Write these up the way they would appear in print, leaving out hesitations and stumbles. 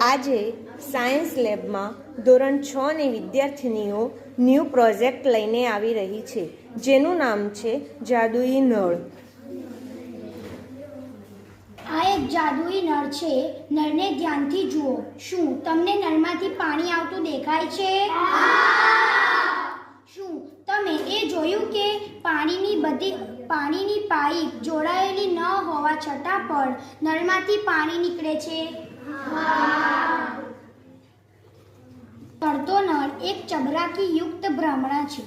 આજે સાયન્સ લેબમાં ધોરણ 6ની વિદ્યાર્થિનીઓ ન્યૂ પ્રોજેક્ટ લઈને આવી રહી છે, જેનું નામ છે જાદુઈ નળ. આ એક જાદુઈ નળ છે. નળને ધ્યાનથી જુઓ. શું તમને નળમાંથી પાણી આવતું દેખાય છે? શું તમે એ જોયું કે પાણીની પાઇપ જોડાયેલી ન હોવા છતાં પણ નળમાંથી પાણી નીકળે છે? તરતો નળ એક ચબરાકીયુક્ત ભ્રમણા છે.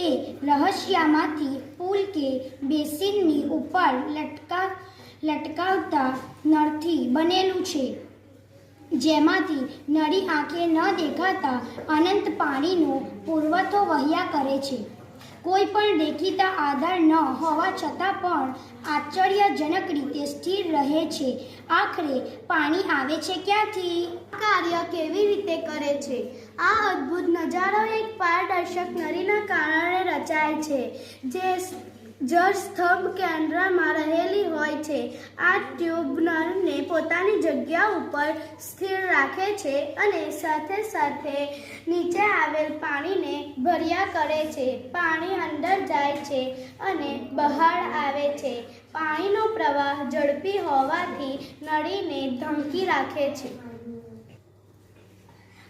એ રહસ્યમાંથી પુલ કે બેસિનની ઉપર લટકાવતા નળથી બનેલું છે, જેમાંથી નળી આંખે ન દેખાતા અનંત પાણીનો પુરવઠો વહ્યા કરે છે. કોઈ પણ દેખીતા આધાર ન હોવા છતાં પણ આશ્ચર્યજનક રીતે સ્થિર રહે છે. આખરે પાણી આવે છે ક્યાંથી? કાર્ય કેવી રીતે કરે છે? આ અદ્ભુત નજારો એક પારદર્શક નળીના કારણે રચાય છે, જે જળસ્તંભ કેન્દ્રમાં રહેલી હોય છે. આ ટ્યુબ નળને પોતાની જગ્યા ઉપર સ્થિર રાખે છે અને સાથે સાથે નીચે આવેલ પાણીને ભર્યા કરે છે. પાણી અંદર જાય છે અને બહાર આવે છે. પાણીનો પ્રવાહ ઝડપી હોવાથી નળીને ઢાંકી રાખે છે.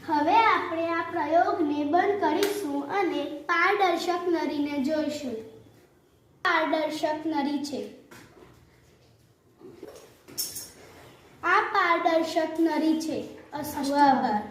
હવે આપણે આ પ્રયોગને બંધ કરીશું અને પારદર્શક નળીને જોઈશું. પારદર્શક નળી છે. આ પારદર્શક નળી છે. આભાર.